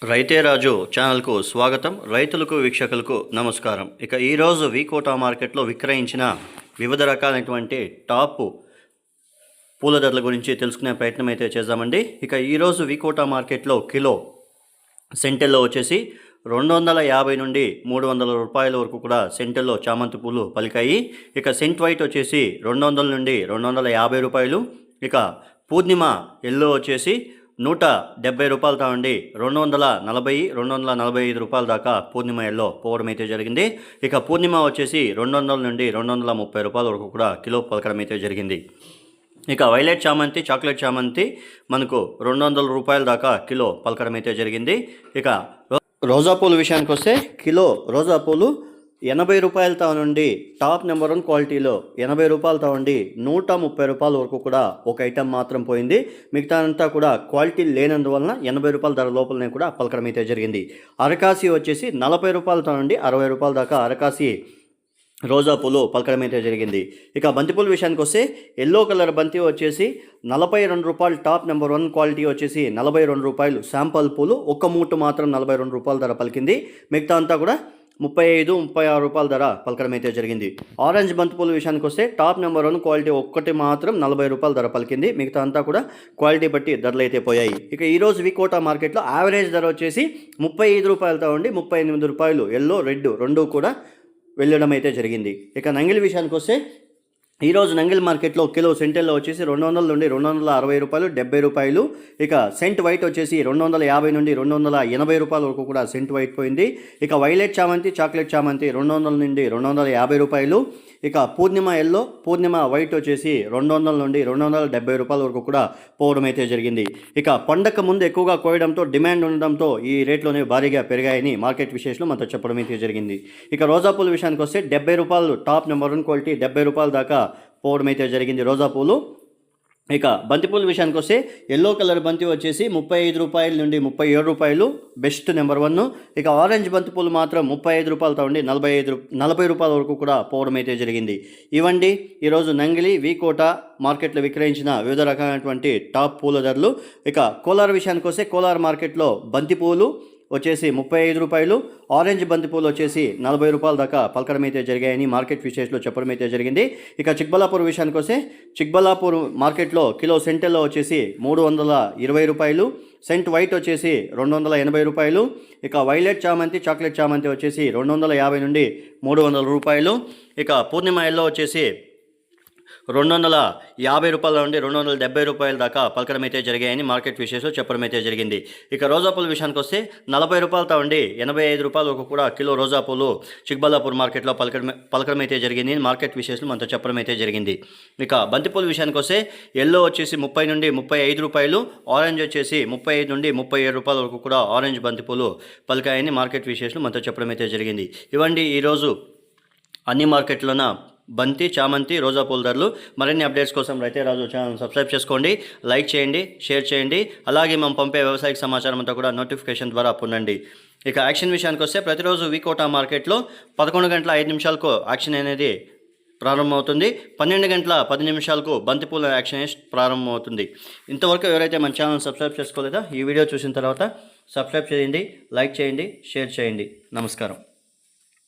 రైతే రాజు ఛానల్కు స్వాగతం. రైతులకు వీక్షకులకు నమస్కారం. ఇక ఈరోజు వికోటా మార్కెట్లో విక్రయించిన వివిధ రకాలైనటువంటి టాప్ పూల ధరల గురించి తెలుసుకునే ప్రయత్నం అయితే చేద్దామండి. ఇక ఈరోజు వికోటా మార్కెట్లో కిలో సెంటెల్లో వచ్చేసి 250 నుండి 300 రూపాయల వరకు కూడా సెంటెల్లో చామంతి పూలు పలికాయి. ఇక సెంట్ వైట్ వచ్చేసి 200 నుండి 250 రూపాయలు. ఇక పూర్ణిమ ఎల్లో వచ్చేసి 170 రూపాయలతో ఉండి 245 రూపాయల దాకా పూర్ణిమ ఎల్లో పోవడం అయితే జరిగింది. ఇక పూర్ణిమ వచ్చేసి 200 నుండి 230 రూపాయల వరకు కూడా కిలో పలకడం అయితే జరిగింది. ఇక వైలెట్ చామంతి, చాక్లెట్ చామంతి మనకు 200 రూపాయల దాకా కిలో పలకడం అయితే జరిగింది. ఇక రోజా పూల విషయానికి వస్తే కిలో రోజా పూలు 80 రూపాయలతో నుండి టాప్ నెంబర్ 1 క్వాలిటీలో 80 రూపాయలతో ఉండి 130 రూపాయల వరకు కూడా ఒక ఐటెం మాత్రం పోయింది. మిగతా అంతా కూడా క్వాలిటీ లేనందువలన 80 రూపాయల ధర లోపలనే కూడా పలకడం అయితే జరిగింది. అరకాసి వచ్చేసి 40 రూపాయలతో నుండి 60 రూపాయల దాకా అరకాసి రోజా పూలు పలకడం అయితే జరిగింది. ఇక బంతిపూల విషయానికి వస్తే ఎల్లో కలర్ బంతి వచ్చేసి 42 రూపాయలు, టాప్ నెంబర్ 1 క్వాలిటీ వచ్చేసి 42 రూపాయలు. శాంపల్ పూలు ఒక్క మూట మాత్రం 42 రూపాయల ధర పలికింది. మిగతా అంతా కూడా 35-36 రూపాయల ధర పలకడం అయితే జరిగింది. ఆరెంజ్ బంతిపూల విషయానికి వస్తే టాప్ నెంబర్ 1 క్వాలిటీ ఒక్కటి మాత్రం 40 రూపాయల ధర పలికింది. మిగతా అంతా కూడా క్వాలిటీ బట్టి ధరలు అయితే పోయాయి. ఇక ఈరోజు వికోటా మార్కెట్లో యావరేజ్ ధర వచ్చేసి 35 రూపాయలతో ఉండి 38 రూపాయలు ఎల్లో రెడ్ రెండు కూడా వెళ్ళడం అయితే జరిగింది. ఇక నంగిలి విషయానికి వస్తే ఈరోజు నంగిల్ మార్కెట్లో కిలో సెంటెల్లో వచ్చేసి 200 నుండి 260 రూపాయలు, 70 రూపాయలు. ఇక సెంట్ వైట్ వచ్చేసి 250 నుండి 280 రూపాయల వరకు కూడా సెంట్ వైట్ పోయింది. ఇక వైలెట్ చామంతి, చాక్లెట్ చామంతి 200 నుండి 250 రూపాయలు. ఇక పూర్ణిమ ఎల్లో, పూర్ణిమ వైట్ వచ్చేసి 200 నుండి 270 రూపాయల వరకు కూడా పోవడం అయితే జరిగింది. ఇక పండగ ముందు ఎక్కువగా కోయడంతో డిమాండ్ ఉండడంతో ఈ రేట్లోనే భారీగా పెరిగాయని మార్కెట్ విశేషాలు మనతో చెప్పడం అయితే జరిగింది. ఇక రోజా పూల విషయానికి వస్తే 70 రూపాయలు టాప్ నెంబర్ 1 క్వాలిటీ, 70 రూపాయల దాకా పోవడం అయితే జరిగింది రోజా పూలు. ఇక బంతిపూల విషయానికి వస్తే ఎల్లో కలర్ బంతి వచ్చేసి 35 రూపాయల నుండి 37 రూపాయలు బెస్ట్ నెంబర్ 1. ఇక ఆరెంజ్ బంతిపూలు మాత్రం 35 రూపాయలతో ఉండి 40 రూపాయల వరకు కూడా పోవడం అయితే జరిగింది. ఇవండి ఈరోజు నంగిలి వికోటా మార్కెట్లో విక్రయించిన వివిధ రకాలైనటువంటి టాప్ పూల ధరలు. ఇక కోలార్ విషయానికి వస్తే కోలార్ మార్కెట్లో బంతిపూలు వచ్చేసి 35 రూపాయలు, ఆరెంజ్ బంతిపూలు వచ్చేసి 40 రూపాయల దాకా పలకడం అయితే జరిగాయని మార్కెట్ విశేషాలు చెప్పడం అయితే జరిగింది. ఇక చిక్బల్లాపూర్ విషయానికి వస్తే చిక్బల్లాపూర్ మార్కెట్లో కిలో సెంటెల్లో వచ్చేసి 320 రూపాయలు, సెంట్ వైట్ వచ్చేసి 280 రూపాయలు. ఇక వైలెట్ చామంతి, చాక్లెట్ చామంతి వచ్చేసి 250 నుండి 300 రూపాయలు. ఇక పూర్ణిమ ఎల్లో వచ్చేసి 250 రూపాయల నుండి 270 రూపాయల దాకా పలకడం అయితే జరిగాయని మార్కెట్ విశేషాలు చెప్పడం అయితే జరిగింది. ఇక రోజా పూల విషయానికి వస్తే 40 రూపాయలతో ఉండి 85 రూపాయల వరకు కూడా కిలో రోజా పూలు చిక్బల్లాపూర్ మార్కెట్లో పలకడం అయితే జరిగింది మార్కెట్ విశేషాలు మనతో చెప్పడం అయితే జరిగింది. ఇక బంతిపూల విషయానికి వస్తే ఎల్లో వచ్చేసి 30 నుండి 35 రూపాయలు, ఆరెంజ్ వచ్చేసి 35 నుండి 37 రూపాయల వరకు కూడా ఆరెంజ్ బంతిపూలు పలికాయని మార్కెట్ విశేషాలు మనతో చెప్పడం అయితే జరిగింది. ఇవ్వండి ఈరోజు అన్ని మార్కెట్లోన బంతి, చామంతి, రోజా పూల ధరలు. మరిన్ని అప్డేట్స్ కోసం రైతే రాజు ఛానల్ సబ్స్క్రైబ్ చేసుకోండి, లైక్ చేయండి, షేర్ చేయండి. అలాగే మనం పంపే వ్యవసాయ సమాచారం అంతా కూడా నోటిఫికేషన్ ద్వారా పొందండి. ఇక యాక్షన్ విషయానికి వస్తే ప్రతిరోజు వికోటా మార్కెట్లో 11 గంటల 5 నిమిషాలకు యాక్షన్ అనేది ప్రారంభమవుతుంది. 12 గంటల 10 నిమిషాలకు బంతిపూల యాక్షన్ ప్రారంభమవుతుంది. ఇంతవరకు ఎవరైతే మన ఛానల్ సబ్స్క్రైబ్ చేసుకోలేదో ఈ వీడియో చూసిన తర్వాత సబ్స్క్రైబ్ చేయండి, లైక్ చేయండి, షేర్ చేయండి. నమస్కారం.